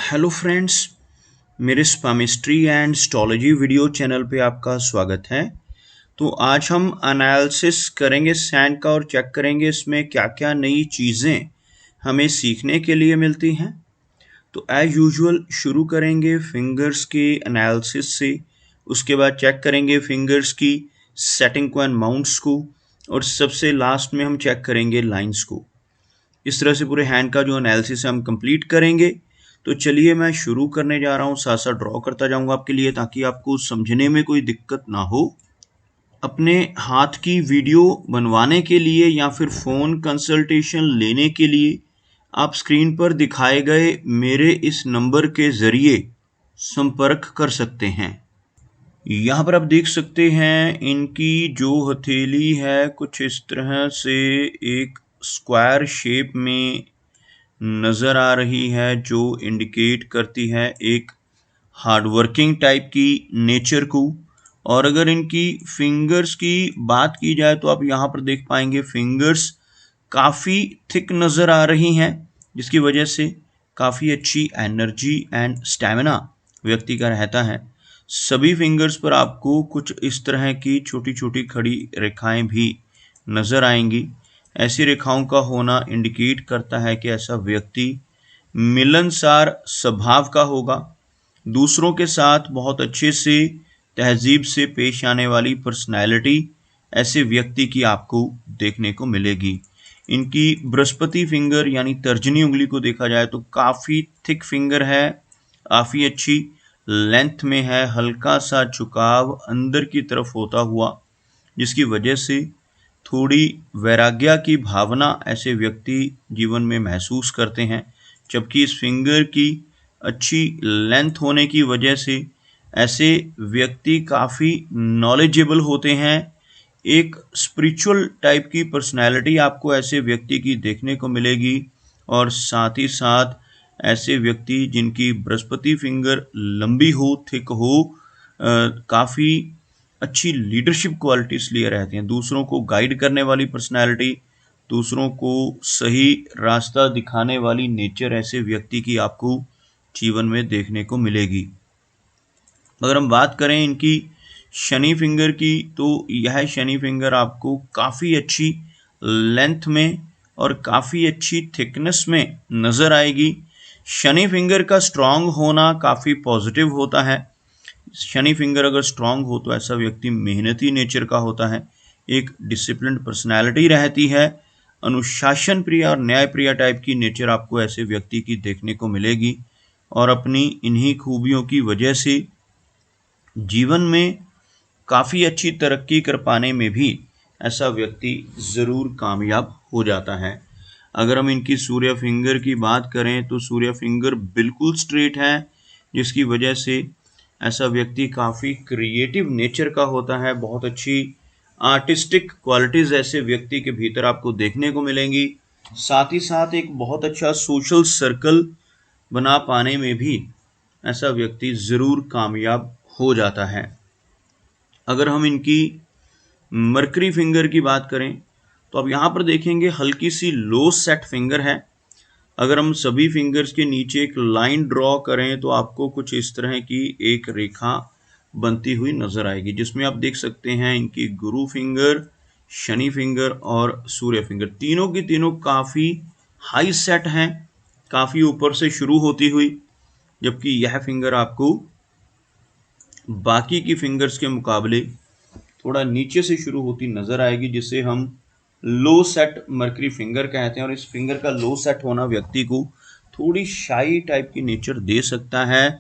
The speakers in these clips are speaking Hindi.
हेलो फ्रेंड्स, मेरे स्पामिस्ट्री एंड एस्ट्रोलॉजी वीडियो चैनल पे आपका स्वागत है। तो आज हम एनालिसिस करेंगे सैंड का और चेक करेंगे इसमें क्या क्या नई चीज़ें हमें सीखने के लिए मिलती हैं। तो एज यूजुअल शुरू करेंगे फिंगर्स के एनालिसिस से, उसके बाद चेक करेंगे फिंगर्स की सेटिंग को एंड माउंट्स को, और सबसे लास्ट में हम चेक करेंगे लाइंस को। इस तरह से पूरे हैंड का जो एनालिसिस है हम कंप्लीट करेंगे। तो चलिए मैं शुरू करने जा रहा हूँ, साथ साथ ड्रॉ करता जाऊंगा आपके लिए ताकि आपको समझने में कोई दिक्कत ना हो। अपने हाथ की वीडियो बनवाने के लिए या फिर फ़ोन कंसल्टेशन लेने के लिए आप स्क्रीन पर दिखाए गए मेरे इस नंबर के ज़रिए संपर्क कर सकते हैं। यहाँ पर आप देख सकते हैं इनकी जो हथेली है कुछ इस तरह से एक स्क्वायर शेप में नज़र आ रही है, जो इंडिकेट करती है एक हार्डवर्किंग टाइप की नेचर को। और अगर इनकी फिंगर्स की बात की जाए तो आप यहाँ पर देख पाएंगे फिंगर्स काफ़ी थिक नज़र आ रही हैं, जिसकी वजह से काफ़ी अच्छी एनर्जी एंड स्टैमिना व्यक्ति का रहता है। सभी फिंगर्स पर आपको कुछ इस तरह की छोटी छोटी खड़ी रेखाएं भी नज़र आएंगी। ऐसी रेखाओं का होना इंडिकेट करता है कि ऐसा व्यक्ति मिलनसार स्वभाव का होगा, दूसरों के साथ बहुत अच्छे से तहजीब से पेश आने वाली पर्सनैलिटी ऐसे व्यक्ति की आपको देखने को मिलेगी। इनकी बृहस्पति फिंगर यानी तर्जनी उंगली को देखा जाए तो काफ़ी थिक फिंगर है, काफ़ी अच्छी लेंथ में है, हल्का सा झुकाव अंदर की तरफ होता हुआ, जिसकी वजह से थोड़ी वैराग्य की भावना ऐसे व्यक्ति जीवन में महसूस करते हैं। जबकि इस फिंगर की अच्छी लेंथ होने की वजह से ऐसे व्यक्ति काफ़ी नॉलेजेबल होते हैं। एक स्पिरिचुअल टाइप की पर्सनैलिटी आपको ऐसे व्यक्ति की देखने को मिलेगी। और साथ ही साथ ऐसे व्यक्ति जिनकी बृहस्पति फिंगर लंबी हो, थिक हो, काफ़ी अच्छी लीडरशिप क्वालिटीज़ लिए रहते हैं। दूसरों को गाइड करने वाली पर्सनैलिटी, दूसरों को सही रास्ता दिखाने वाली नेचर ऐसे व्यक्ति की आपको जीवन में देखने को मिलेगी। अगर हम बात करें इनकी शनि फिंगर की, तो यह शनि फिंगर आपको काफ़ी अच्छी लेंथ में और काफ़ी अच्छी थिकनेस में नज़र आएगी। शनि फिंगर का स्ट्रांग होना काफ़ी पॉजिटिव होता है। शनि फिंगर अगर स्ट्रांग हो तो ऐसा व्यक्ति मेहनती नेचर का होता है, एक डिसिप्लिन्ड पर्सनैलिटी रहती है, अनुशासन प्रिय और न्याय प्रिय टाइप की नेचर आपको ऐसे व्यक्ति की देखने को मिलेगी। और अपनी इन्हीं खूबियों की वजह से जीवन में काफ़ी अच्छी तरक्की कर पाने में भी ऐसा व्यक्ति ज़रूर कामयाब हो जाता है। अगर हम इनकी सूर्य फिंगर की बात करें तो सूर्य फिंगर बिल्कुल स्ट्रेट है, जिसकी वजह से ऐसा व्यक्ति काफ़ी क्रिएटिव नेचर का होता है। बहुत अच्छी आर्टिस्टिक क्वालिटीज़ ऐसे व्यक्ति के भीतर आपको देखने को मिलेंगी। साथ ही साथ एक बहुत अच्छा सोशल सर्कल बना पाने में भी ऐसा व्यक्ति ज़रूर कामयाब हो जाता है। अगर हम इनकी मरकरी फिंगर की बात करें तो अब यहाँ पर देखेंगे हल्की सी लो सेट फिंगर है। अगर हम सभी फिंगर्स के नीचे एक लाइन ड्रॉ करें तो आपको कुछ इस तरह की एक रेखा बनती हुई नजर आएगी, जिसमें आप देख सकते हैं इनकी गुरु फिंगर, शनि फिंगर और सूर्य फिंगर तीनों की तीनों काफ़ी हाई सेट हैं, काफ़ी ऊपर से शुरू होती हुई। जबकि यह फिंगर आपको बाकी की फिंगर्स के मुकाबले थोड़ा नीचे से शुरू होती नज़र आएगी, जिसे हम लो सेट मरकरी फिंगर कहते हैं। और इस फिंगर का लो सेट होना व्यक्ति को थोड़ी शाई टाइप की नेचर दे सकता है,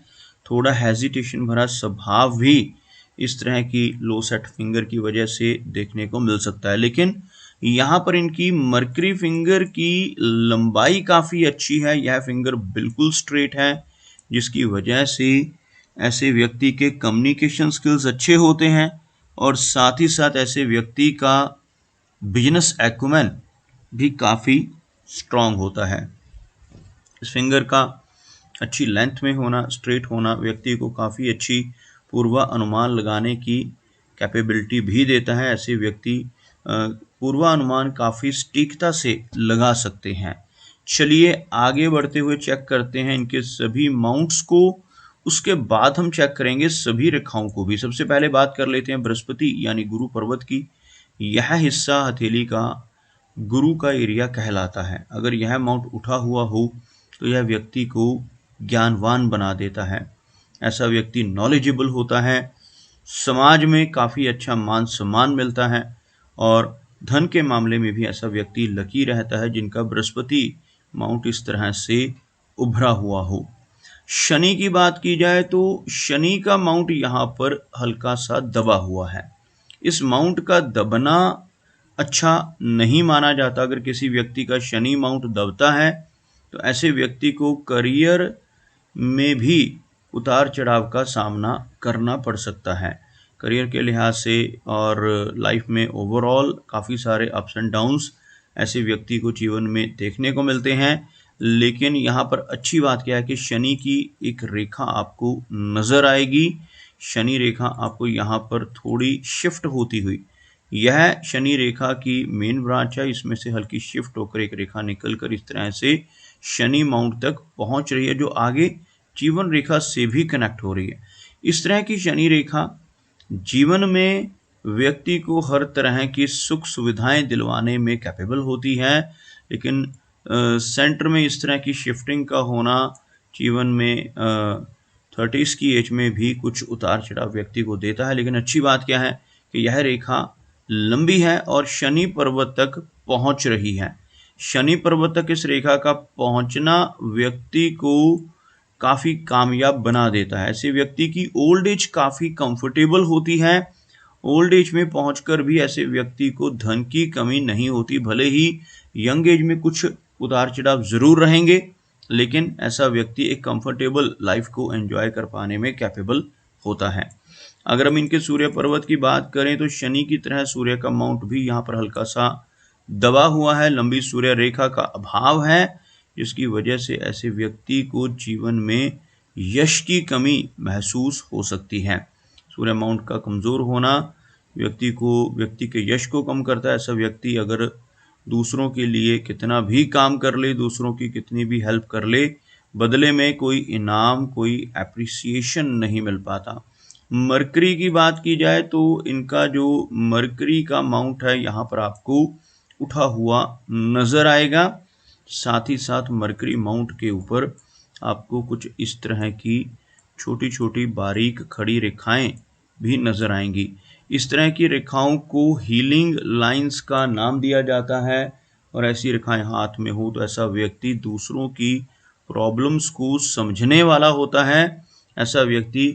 थोड़ा हेजिटेशन भरा स्वभाव भी इस तरह की लो सेट फिंगर की वजह से देखने को मिल सकता है। लेकिन यहाँ पर इनकी मरकरी फिंगर की लंबाई काफ़ी अच्छी है, यह फिंगर बिल्कुल स्ट्रेट है, जिसकी वजह से ऐसे व्यक्ति के कम्युनिकेशन स्किल्स अच्छे होते हैं। और साथ ही साथ ऐसे व्यक्ति का बिजनेस एक्यूमेन भी काफ़ी स्ट्रांग होता है। इस फिंगर का अच्छी लेंथ में होना, स्ट्रेट होना व्यक्ति को काफ़ी अच्छी पूर्वानुमान लगाने की कैपेबिलिटी भी देता है। ऐसे व्यक्ति पूर्वानुमान काफ़ी सटीकता से लगा सकते हैं। चलिए आगे बढ़ते हुए चेक करते हैं इनके सभी माउंट्स को, उसके बाद हम चेक करेंगे सभी रेखाओं को भी। सबसे पहले बात कर लेते हैं बृहस्पति यानी गुरु पर्वत की। यह हिस्सा हथेली का गुरु का एरिया कहलाता है। अगर यह माउंट उठा हुआ हो तो यह व्यक्ति को ज्ञानवान बना देता है। ऐसा व्यक्ति नॉलेजेबल होता है, समाज में काफ़ी अच्छा मान सम्मान मिलता है, और धन के मामले में भी ऐसा व्यक्ति लकी रहता है जिनका बृहस्पति माउंट इस तरह से उभरा हुआ हो। शनि की बात की जाए तो शनि का माउंट यहाँ पर हल्का सा दबा हुआ है। इस माउंट का दबना अच्छा नहीं माना जाता। अगर किसी व्यक्ति का शनि माउंट दबता है तो ऐसे व्यक्ति को करियर में भी उतार चढ़ाव का सामना करना पड़ सकता है। करियर के लिहाज से और लाइफ में ओवरऑल काफ़ी सारे अप्स एंड डाउन्स ऐसे व्यक्ति को जीवन में देखने को मिलते हैं। लेकिन यहाँ पर अच्छी बात क्या है कि शनि की एक रेखा आपको नज़र आएगी। शनि रेखा आपको यहाँ पर थोड़ी शिफ्ट होती हुई, यह शनि रेखा की मेन ब्रांच है, इसमें से हल्की शिफ्ट होकर एक रेखा निकलकर इस तरह से शनि माउंट तक पहुंच रही है, जो आगे जीवन रेखा से भी कनेक्ट हो रही है। इस तरह की शनि रेखा जीवन में व्यक्ति को हर तरह की सुख सुविधाएं दिलवाने में कैपेबल होती है, लेकिन सेंटर में इस तरह की शिफ्टिंग का होना जीवन में 30s की एज में भी कुछ उतार चढ़ाव व्यक्ति को देता है। लेकिन अच्छी बात क्या है कि यह रेखा लंबी है और शनि पर्वत तक पहुंच रही है। शनि पर्वत तक इस रेखा का पहुंचना व्यक्ति को काफ़ी कामयाब बना देता है। ऐसे व्यक्ति की ओल्ड एज काफ़ी कंफर्टेबल होती है। ओल्ड एज में पहुंचकर भी ऐसे व्यक्ति को धन की कमी नहीं होती। भले ही यंग एज में कुछ उतार चढ़ाव ज़रूर रहेंगे, लेकिन ऐसा व्यक्ति एक कंफर्टेबल लाइफ को एंजॉय कर पाने में कैपेबल होता है। अगर हम इनके सूर्य पर्वत की बात करें तो शनि की तरह सूर्य का माउंट भी यहाँ पर हल्का सा दबा हुआ है। लंबी सूर्य रेखा का अभाव है, जिसकी वजह से ऐसे व्यक्ति को जीवन में यश की कमी महसूस हो सकती है। सूर्य माउंट का कमज़ोर होना व्यक्ति के यश को कम करता है। ऐसा व्यक्ति अगर दूसरों के लिए कितना भी काम कर ले, दूसरों की कितनी भी हेल्प कर ले, बदले में कोई इनाम, कोई एप्रिसिएशन नहीं मिल पाता। मरकरी की बात की जाए तो इनका जो मरकरी का माउंट है यहाँ पर आपको उठा हुआ नज़र आएगा। साथ ही साथ मरकरी माउंट के ऊपर आपको कुछ इस तरह की छोटी छोटी बारीक खड़ी रेखाएं भी नज़र आएंगी। इस तरह की रेखाओं को हीलिंग लाइंस का नाम दिया जाता है, और ऐसी रेखाएं हाथ में हो तो ऐसा व्यक्ति दूसरों की प्रॉब्लम्स को समझने वाला होता है। ऐसा व्यक्ति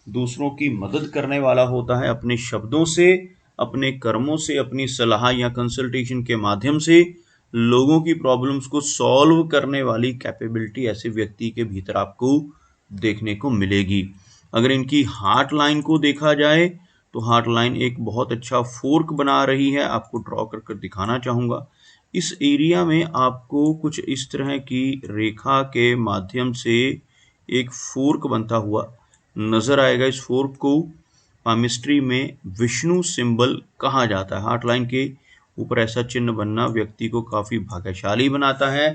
दूसरों की मदद करने वाला होता है। अपने शब्दों से, अपने कर्मों से, अपनी सलाह या कंसल्टेशन के माध्यम से लोगों की प्रॉब्लम्स को सॉल्व करने वाली कैपेबिलिटी ऐसे व्यक्ति के भीतर आपको देखने को मिलेगी। अगर इनकी हार्ट लाइन को देखा जाए तो हार्ट लाइन एक बहुत अच्छा फोर्क बना रही है। आपको ड्रॉ कर कर दिखाना चाहूँगा। इस एरिया में आपको कुछ इस तरह की रेखा के माध्यम से एक फोर्क बनता हुआ नज़र आएगा। इस फोर्क को पामिस्ट्री में विष्णु सिंबल कहा जाता है। हार्ट लाइन के ऊपर ऐसा चिन्ह बनना व्यक्ति को काफ़ी भाग्यशाली बनाता है।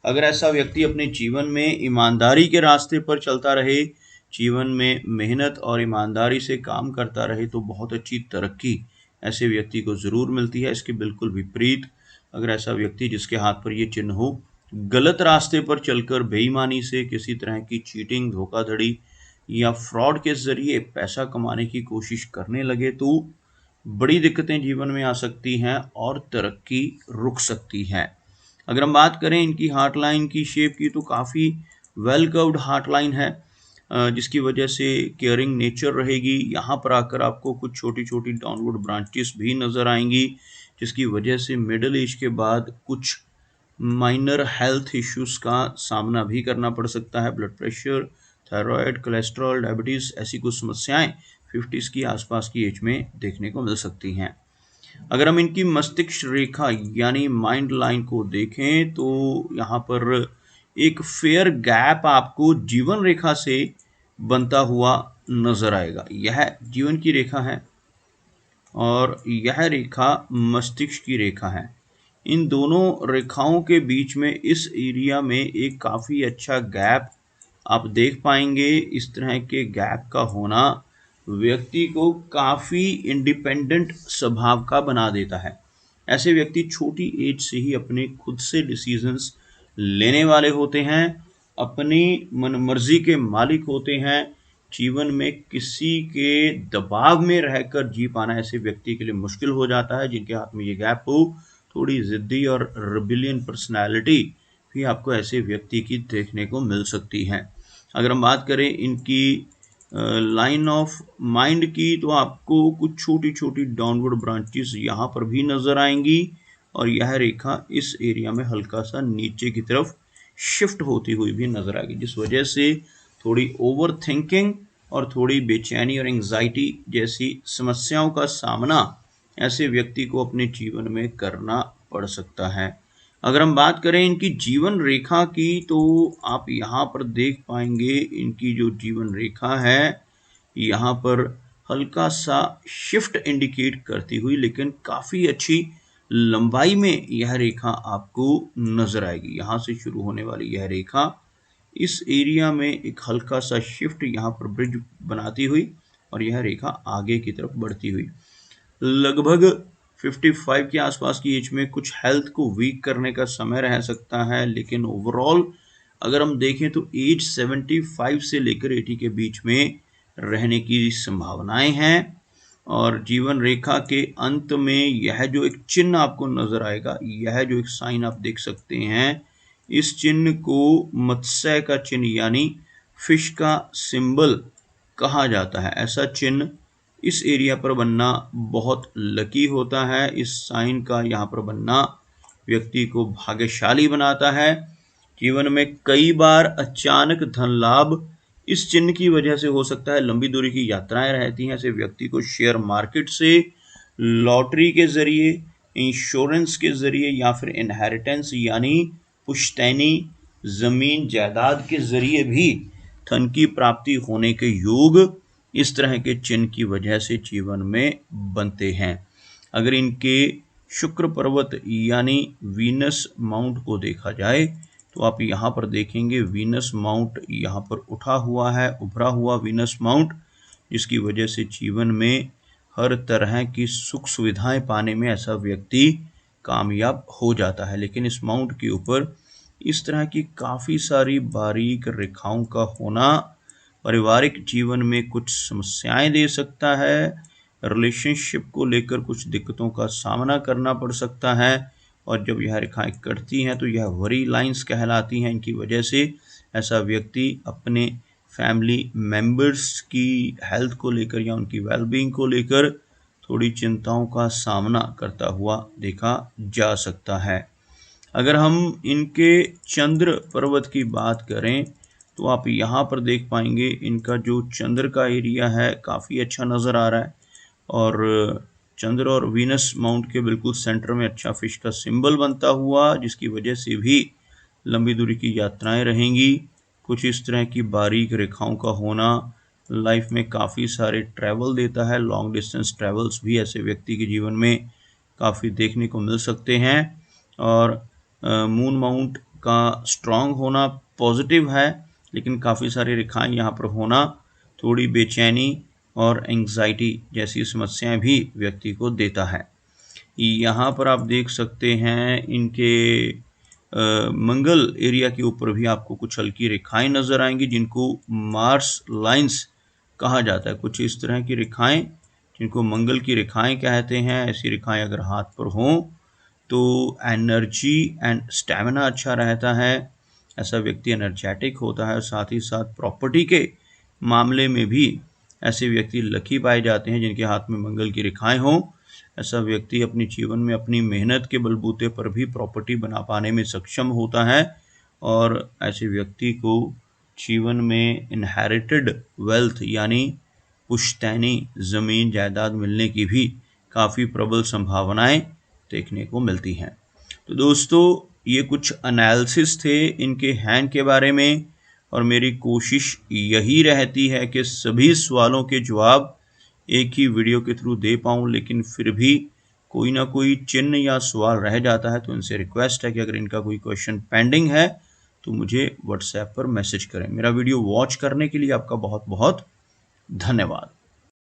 अगर ऐसा व्यक्ति अपने जीवन में ईमानदारी के रास्ते पर चलता रहे, जीवन में मेहनत और ईमानदारी से काम करता रहे, तो बहुत अच्छी तरक्की ऐसे व्यक्ति को ज़रूर मिलती है। इसके बिल्कुल विपरीत अगर ऐसा व्यक्ति जिसके हाथ पर ये चिन्ह हो, गलत रास्ते पर चलकर बेईमानी से किसी तरह की चीटिंग, धोखाधड़ी या फ्रॉड के ज़रिए पैसा कमाने की कोशिश करने लगे, तो बड़ी दिक्कतें जीवन में आ सकती हैं और तरक्की रुक सकती है। अगर हम बात करें इनकी हार्ट लाइन की शेप की, तो काफ़ी वेल कर्व्ड हार्ट लाइन है, जिसकी वजह से केयरिंग नेचर रहेगी। यहाँ पर आकर आपको कुछ छोटी छोटी डाउनवर्ड ब्रांचेस भी नज़र आएंगी, जिसकी वजह से मिडिल एज के बाद कुछ माइनर हेल्थ इश्यूज का सामना भी करना पड़ सकता है। Blood pressure, thyroid, cholesterol, diabetes, ऐसी कुछ समस्याएं 50s की आसपास की एज में देखने को मिल सकती हैं। अगर हम इनकी मस्तिष्क रेखा यानी माइंड लाइन को देखें तो यहाँ पर एक फेयर गैप आपको जीवन रेखा से बनता हुआ नजर आएगा। यह जीवन की रेखा है और यह रेखा मस्तिष्क की रेखा है। इन दोनों रेखाओं के बीच में इस एरिया में एक काफ़ी अच्छा गैप आप देख पाएंगे। इस तरह के गैप का होना व्यक्ति को काफ़ी इंडिपेंडेंट स्वभाव का बना देता है। ऐसे व्यक्ति छोटी एज से ही अपने खुद से डिसीजंस लेने वाले होते हैं, अपनी मनमर्जी के मालिक होते हैं। जीवन में किसी के दबाव में रहकर जी पाना ऐसे व्यक्ति के लिए मुश्किल हो जाता है। जिनके हाथ में ये गैप हो, थोड़ी जिद्दी और रिबिलियन पर्सनैलिटी भी आपको ऐसे व्यक्ति की देखने को मिल सकती है। अगर हम बात करें इनकी लाइन ऑफ माइंड की, तो आपको कुछ छोटी छोटी डाउनवर्ड ब्रांचेस यहाँ पर भी नजर आएंगी और यह रेखा इस एरिया में हल्का सा नीचे की तरफ शिफ्ट होती हुई भी नजर आएगी, जिस वजह से थोड़ी ओवर थिंकिंग और थोड़ी बेचैनी और एंजाइटी जैसी समस्याओं का सामना ऐसे व्यक्ति को अपने जीवन में करना पड़ सकता है। अगर हम बात करें इनकी जीवन रेखा की, तो आप यहाँ पर देख पाएंगे इनकी जो जीवन रेखा है यहाँ पर हल्का सा शिफ्ट इंडिकेट करती हुई, लेकिन काफ़ी अच्छी लंबाई में यह रेखा आपको नजर आएगी। यहाँ से शुरू होने वाली यह रेखा इस एरिया में एक हल्का सा शिफ्ट यहाँ पर ब्रिज बनाती हुई और यह रेखा आगे की तरफ बढ़ती हुई लगभग 55 के आसपास की एज में कुछ हेल्थ को वीक करने का समय रह सकता है, लेकिन ओवरऑल अगर हम देखें तो एज 75 से लेकर 80 के बीच में रहने की संभावनाएं हैं। और जीवन रेखा के अंत में यह जो एक चिन्ह आपको नजर आएगा, यह जो एक साइन आप देख सकते हैं, इस चिन्ह को मत्स्य का चिन्ह यानी फिश का सिंबल कहा जाता है। ऐसा चिन्ह इस एरिया पर बनना बहुत लकी होता है। इस साइन का यहाँ पर बनना व्यक्ति को भाग्यशाली बनाता है। जीवन में कई बार अचानक धन लाभ इस चिन्ह की वजह से हो सकता है। लंबी दूरी की यात्राएं रहती हैं, ऐसे व्यक्ति को शेयर मार्केट से, लॉटरी के जरिए, इंश्योरेंस के जरिए या फिर इनहेरिटेंस यानी पुश्तैनी जमीन जायदाद के जरिए भी धन की प्राप्ति होने के योग इस तरह के चिन्ह की वजह से जीवन में बनते हैं। अगर इनके शुक्र पर्वत यानी वीनस माउंट को देखा जाए, तो आप यहाँ पर देखेंगे वीनस माउंट यहाँ पर उठा हुआ है, उभरा हुआ वीनस माउंट, जिसकी वजह से जीवन में हर तरह की सुख सुविधाएं पाने में ऐसा व्यक्ति कामयाब हो जाता है। लेकिन इस माउंट के ऊपर इस तरह की काफ़ी सारी बारीक रेखाओं का होना पारिवारिक जीवन में कुछ समस्याएं दे सकता है। रिलेशनशिप को लेकर कुछ दिक्कतों का सामना करना पड़ सकता है। और जब यह रेखाएं कटती हैं तो यह वरी लाइंस कहलाती हैं। इनकी वजह से ऐसा व्यक्ति अपने फैमिली मेंबर्स की हेल्थ को लेकर या उनकी वेलबींग को लेकर थोड़ी चिंताओं का सामना करता हुआ देखा जा सकता है। अगर हम इनके चंद्र पर्वत की बात करें, तो आप यहाँ पर देख पाएंगे इनका जो चंद्र का एरिया है काफ़ी अच्छा नज़र आ रहा है और चंद्र और वीनस माउंट के बिल्कुल सेंटर में अच्छा फिश का सिंबल बनता हुआ, जिसकी वजह से भी लंबी दूरी की यात्राएं रहेंगी। कुछ इस तरह की बारीक रेखाओं का होना लाइफ में काफ़ी सारे ट्रैवल देता है। लॉन्ग डिस्टेंस ट्रैवल्स भी ऐसे व्यक्ति के जीवन में काफ़ी देखने को मिल सकते हैं। और मून माउंट का स्ट्रांग होना पॉजिटिव है, लेकिन काफ़ी सारी रेखाएं यहाँ पर होना थोड़ी बेचैनी और एंग्जाइटी जैसी समस्याएं भी व्यक्ति को देता है। यहाँ पर आप देख सकते हैं इनके मंगल एरिया के ऊपर भी आपको कुछ हल्की रेखाएं नजर आएंगी, जिनको मार्स लाइंस कहा जाता है। कुछ इस तरह की रेखाएं जिनको मंगल की रेखाएं कहते हैं, ऐसी रेखाएं अगर हाथ पर हों तो एनर्जी एंड स्टैमिना अच्छा रहता है। ऐसा व्यक्ति एनर्जेटिक होता है। साथ ही साथ प्रॉपर्टी के मामले में भी ऐसे व्यक्ति लकी पाए जाते हैं जिनके हाथ में मंगल की रेखाएं हों। ऐसा व्यक्ति अपने जीवन में अपनी मेहनत के बलबूते पर भी प्रॉपर्टी बना पाने में सक्षम होता है और ऐसे व्यक्ति को जीवन में इनहेरिटेड वेल्थ यानी पुश्तैनी ज़मीन जायदाद मिलने की भी काफ़ी प्रबल संभावनाएं देखने को मिलती हैं। तो दोस्तों, ये कुछ एनालिसिस थे इनके हैंड के बारे में और मेरी कोशिश यही रहती है कि सभी सवालों के जवाब एक ही वीडियो के थ्रू दे पाऊँ, लेकिन फिर भी कोई ना कोई चिन्ह या सवाल रह जाता है, तो इनसे रिक्वेस्ट है कि अगर इनका कोई क्वेश्चन पेंडिंग है तो मुझे व्हाट्सएप पर मैसेज करें। मेरा वीडियो वॉच करने के लिए आपका बहुत बहुत धन्यवाद।